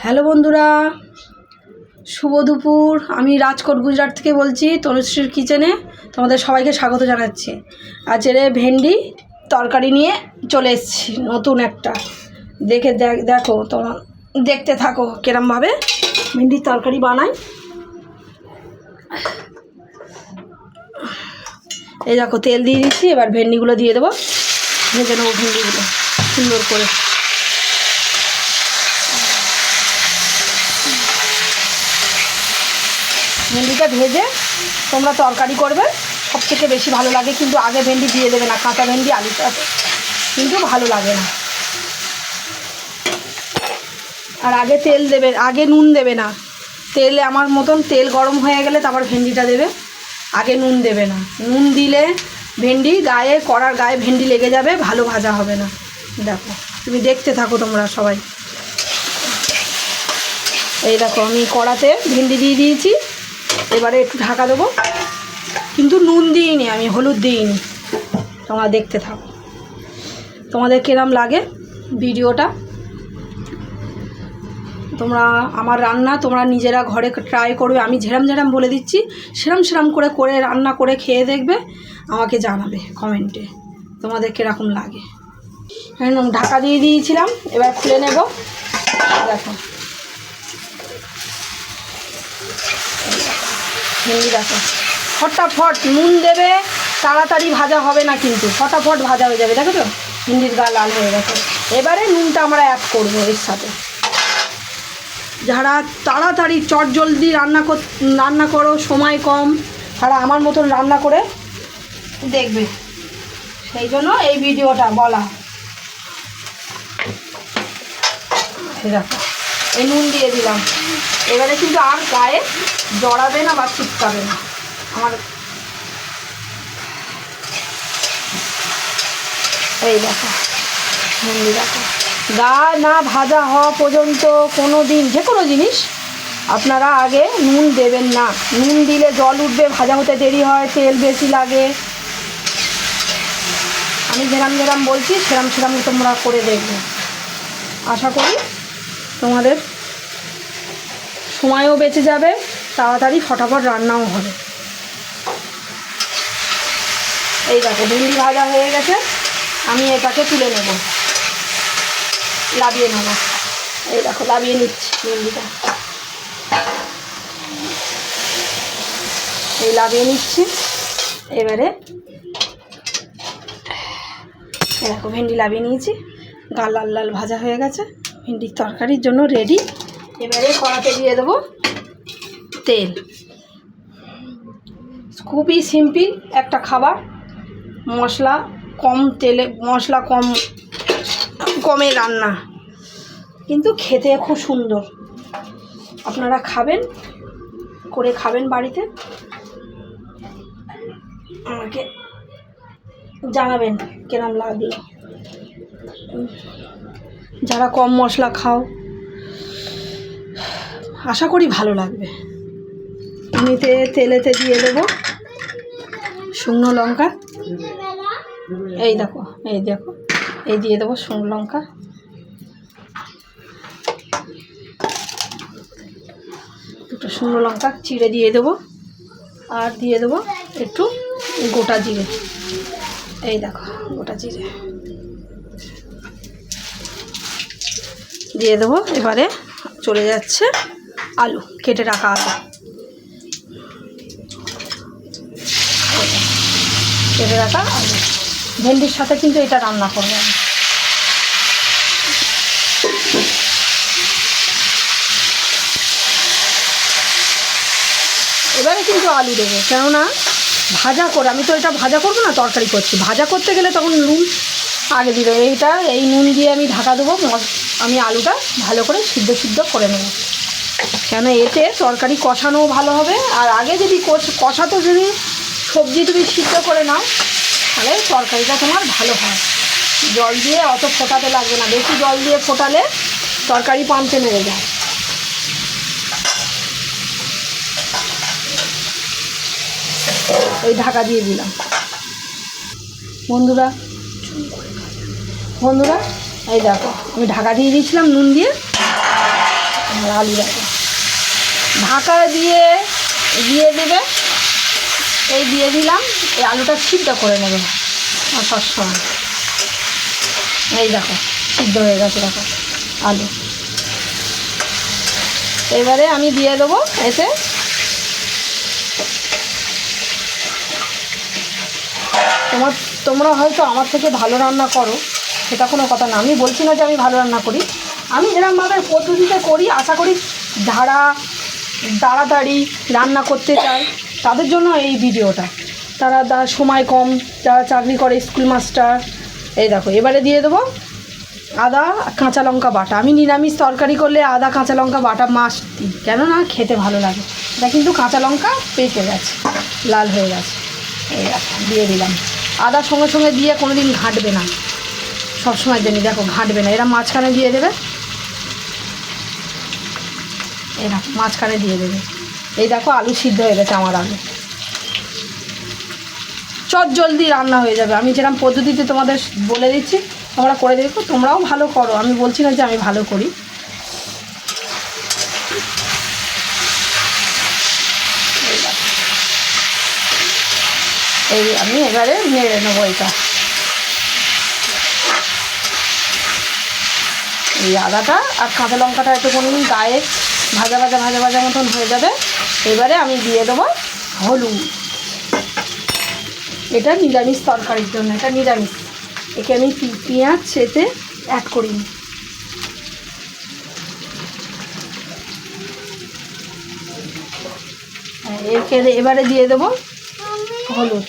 Hello বন্ধুরা, শুভ দুপুর। আমি রাজকোট গুজরাট থেকে বলছি, তনুশ্রীর কিচেনে তোমাদের সবাইকে স্বাগত জানাচ্ছি। আজকে ভেন্ডি তরকারি নিয়ে চলে এসেছি, নতুন একটা। দেখো তোমার, দেখতে থাকো কিরমভাবে ভেন্ডির তরকারি বানাই। এই দেখো, তেল দিয়ে দিচ্ছি, এবার ভেন্ডিগুলো দিয়ে দেবো, ভেজে নেবো ভেন্ডিগুলো সুন্দর করে। ভেন্ডিটা ভেজে তোমরা তরকারি করবে, সবথেকে বেশি ভালো লাগে। কিন্তু আগে ভেন্ডি দিয়ে দেবে না, কাঁচা ভেন্ডি আলুটা কিন্তু ভালো লাগে না। আর আগে তেল দেবে, আগে নুন দেবে না। তেলে আমার মতন তেল গরম হয়ে গেলে তারপর ভেন্ডিটা দেবে, আগে নুন দেবে না। নুন দিলে ভেন্ডি গায়ে, কড়ার গায়ে ভেন্ডি লেগে যাবে, ভালো ভাজা হবে না। দেখো, তুমি দেখতে থাকো তোমরা সবাই। এই দেখো, আমি কড়াতে ভেন্ডি দিয়ে দিয়েছি, এবারে একটু ঢাকা দেবো। কিন্তু নুন দিইনি, আমি হলুদ দিইনি। তোমরা দেখতে থাকো, তোমাদের কিরম লাগে ভিডিওটা। তোমরা আমার রান্না তোমরা নিজেরা ঘরে ট্রাই করবে। আমি যেরম যেরম বলে দিচ্ছি সেরম করে রান্না করে খেয়ে দেখবে, আমাকে জানাবে কমেন্টে তোমাদের কীরকম লাগে। একদম ঢাকা দিয়ে দিয়েছিলাম, এবার খুলে নেব। দেখো ভেন্ডি, দেখো ফটাফট নুন দেবে, তাড়াতাড়ি ভাজা হবে না, কিন্তু ফটাফট ভাজা হয়ে যাবে। দেখো তো ভেন্ডির গা লাল হয়ে গেছে। এবারে নুনটা আমরা অ্যাড করবো এর সাথে। যারা তাড়াতাড়ি চটজলদি রান্না করো, সময় কম, তারা আমার মতন রান্না করে দেখবে, সেই জন্য এই ভিডিওটা বলা। দেখো, এই নুন দিয়ে দিলাম। এবারে কিন্তু আর গায়ে জড়াবে না বা চিপকাবে না আমার। এই দেখো ভেন্ডি, দেখো গা না ভাজা হওয়া পর্যন্ত কোনো দিন যে কোনো জিনিস আপনারা আগে নুন দেবেন না। নুন দিলে জল উঠবে, ভাজা হতে দেরি হয়, তেল বেশি লাগে। আমি যেরাম বলছি সেরাম তোমরা করে দেখবে। আশা করি তোমাদের সময়ও বেঁচে যাবে, তাড়াতাড়ি ফটাফট রান্নাও হবে। এই দেখো ভেন্ডি ভাজা হয়ে গেছে, আমি এটাকে তুলে নেব, লাবিয়ে নেব। এই দেখো লাবিয়ে নিচ্ছি ভেন্ডিটা, এই লাবিয়ে নিচ্ছি। এবারে দেখো ভেন্ডি লাবিয়ে নিয়েছি, গা লাল লাল ভাজা হয়ে গেছে, ভেন্ডির তরকারির জন্য রেডি। এবারে কড়াতে দিয়ে দেবো তেল। খুবই সিম্পল একটা খাবার, মশলা কম, তেলে মশলা কমে রান্না, কিন্তু খেতে খুব সুন্দর। আপনারা করে খাবেন বাড়িতে, আমাকে জানাবেন কেরম লাগে। যারা কম মশলা খাও, আশা করি ভালো লাগবে। আমি তেলেতে দিয়ে দেবো শুকনো লঙ্কা। এই দেখো এই দিয়ে দেবো শুকনো লঙ্কা। দুটো শুকনো লঙ্কা চিড়ে দিয়ে দেবো, আর দিয়ে দেবো একটু গোটা জিরে। এই দেখো গোটা জিরে দিয়ে দেবো। এবারে চলে যাচ্ছে আলু, কেটে রাখা আলু। কেটে রাখা আলু ভেন্ডির সাথে কিন্তু এটা রান্না করবো আমি। এবারে কিন্তু আলু দেবো, কেননা ভাজা করে, আমি তো এটা ভাজা করবো না, তরকারি করছি। ভাজা করতে গেলে তখন নুন আগে দিল। এই নুন দিয়ে আমি ঢাকা দেবো। আমি আলুটা ভালো করে সিদ্ধ করে নেব, কেন এতে তরকারি কষানোও ভালো হবে। আর আগে যদি কষাতো, যদি সবজি তুমি সিদ্ধ করে নাও, তাহলে তরকারিটা তোমার ভালো হয়। জল দিয়ে অত ফোটাতে লাগবে না, বেশি জল দিয়ে ফোটালে তরকারি পান্তে মেরে যায়। এই ঢাকা দিয়ে দিলাম। বন্ধুরা এই দেখো, আমি ঢাকা দিয়ে দিয়েছিলাম নুন দিয়ে। আলু দেখো ঢাকা দিয়ে দেবে। এই দিয়ে দিলাম, এই আলুটা সিদ্ধ করে নেবে সবসময়। এই দেখো সিদ্ধ হয়ে গেছে দেখো আলু। এবারে আমি দিয়ে দেবো এতে তোমরা হয়তো আমার থেকে ভালো রান্না করো, সেটা কোনো কথা না। আমি বলছি না যে আমি ভালো রান্না করি, আমি যেরকমভাবে পদ্ধতিতে করি আশা করি যারা তাড়াতাড়ি রান্না করতে চায় তাদের জন্য এই ভিডিওটা। তারা সময় কম, যারা চাকরি করে, স্কুল মাস্টার। এই দেখো এবারে দিয়ে দেবো আদা কাঁচা লঙ্কা বাটা। আমি নিরামিষ তরকারি করলে আদা কাঁচা লঙ্কা বাটা মাস্ট দিই, কেননা খেতে ভালো লাগে। এটা কিন্তু কাঁচা লঙ্কা পেকে গেছে, লাল হয়ে গেছে। এই দেখো দিয়ে দিলাম। আদা সঙ্গে সঙ্গে দিয়ে কোনো দিন ঘাঁটবে না, সবসময় জানি দেখো ঘাঁটবে না। এরা মাঝখানে দিয়ে দেবে, এরা মাঝখানে দিয়ে দেবে। এই দেখো আলু সিদ্ধ হয়ে গেছে আমার আলু, জলদি রান্না হয়ে যাবে। আমি যেরকম পদ্ধতিতে তোমাদের বলে দিচ্ছি তোমরা করে দেখো, তোমরাও ভালো করো। আমি বলছি না যে আমি ভালো করি। এই আমি এবারে নেড়ে নেবো এটা। এই আদাটা আর কাঁচা লঙ্কাটা একটু কোনো গায়ে ভাজা মতন হয়ে যাবে। এবারে আমি দিয়ে দেবো হলুদ। এটা নিরামিষ তরকারির জন্য, এটা নিরামিষ। একে আমি পেঁয়াজ এতে অ্যাড করিনি। একে এবারে দিয়ে দেবো হলুদ।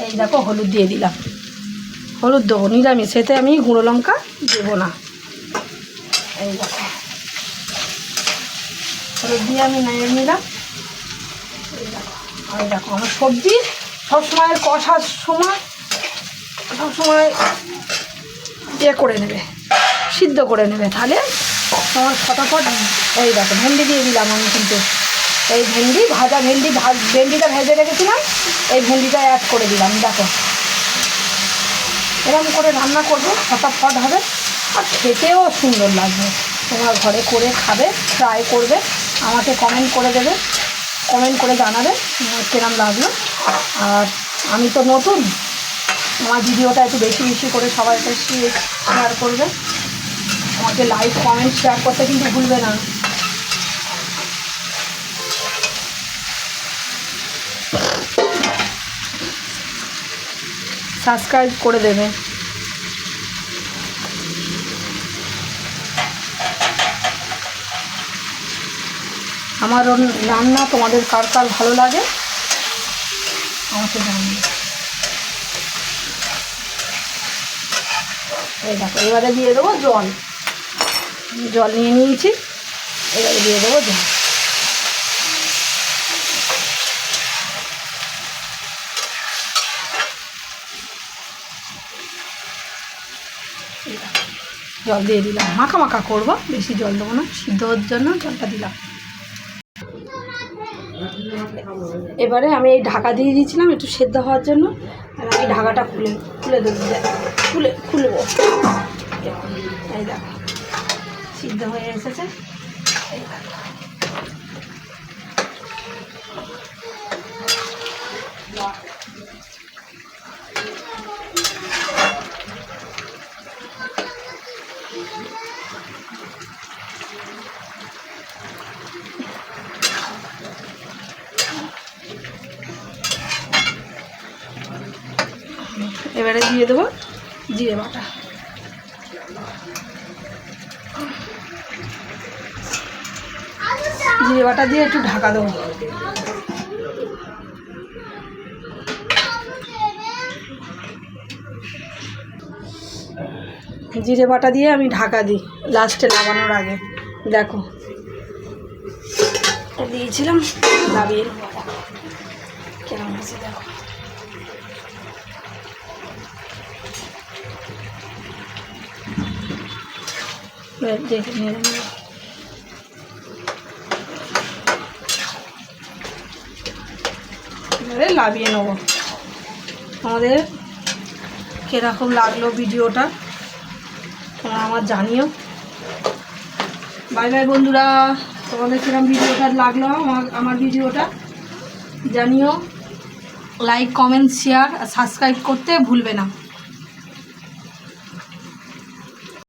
এই দেখো হলুদ দিয়ে দিলাম, হলুদ দেবো নিরামিষ, এতে আমি গুঁড়ো লঙ্কা দেবো না। এই দেখো হলুদ দিয়ে আমি নেড়ে নিলাম। এই দেখো আমার সবজি সবসময় কষার সময় সবসময় করে নেবে, সিদ্ধ করে নেবে, তাহলে তোমার ফটাফট। এই দেখো ভেন্ডি দিয়ে দিলাম আমি, কিন্তু এই ভেন্ডিটা ভেজে রেখেছিলাম, এই ভেন্ডিটা অ্যাড করে দিলাম। দেখো এরকম করে রান্না করবে, ফটাফট হবে আর খেতেও সুন্দর লাগবে। তোমার ঘরে করে খাবে, ট্রাই করবে, আমাকে কমেন্ট করে দেবে, কমেন্ট করে জানাবে কেরম লাগলো। আর আমি তো নতুন, আমার ভিডিওটা একটু বেশি করে সবার কাছে শেয়ার করবে। আমাকে লাইক কমেন্ট শেয়ার করতে কিন্তু ভুলবে না। সাবস্ক্রাইব করে দেবে। আমার রান্না তোমাদের কার ভালো লাগে আমাকে জানিয়ে। এই দেখো এবারে দিয়ে দেবো জল নিয়ে নিয়েছি, এবারে দিয়ে দেবো জল। জল দিয়ে দিলাম, মাখা করবো, বেশি জল দেবো না, সিদ্ধ হওয়ার জন্য জলটা দিলাম। এবারে আমি এই ঢাকা দিয়ে দিয়েছিলাম একটু সেদ্ধ হওয়ার জন্য, আর আমি ঢাকাটা খুলে দেবো, খুলবো। এই দেখো সিদ্ধ হয়ে এসেছে। এবারে দিয়ে দেবো জিরে বাটা। জিরে বাটা দিয়ে একটু ঢাকা দেবো। জিরে বাটা দিয়ে আমি ঢাকা দিই লাস্টে নামানোর আগে। দেখো দিয়েছিলাম, নামিয়ে কেমন হয়েছে দেখো। দেখে নিয়ে এবারে লাভিয়ে নেবো। আমাদের কীরকম লাগলো ভিডিওটা তোমরা আমার জানিও। বাই বাই বন্ধুরা, তোমাদের কিরকম ভিডিওটা লাগলো আমার ভিডিওটা জানিও। লাইক কমেন্ট শেয়ার আর সাবস্ক্রাইব করতে ভুলবে না।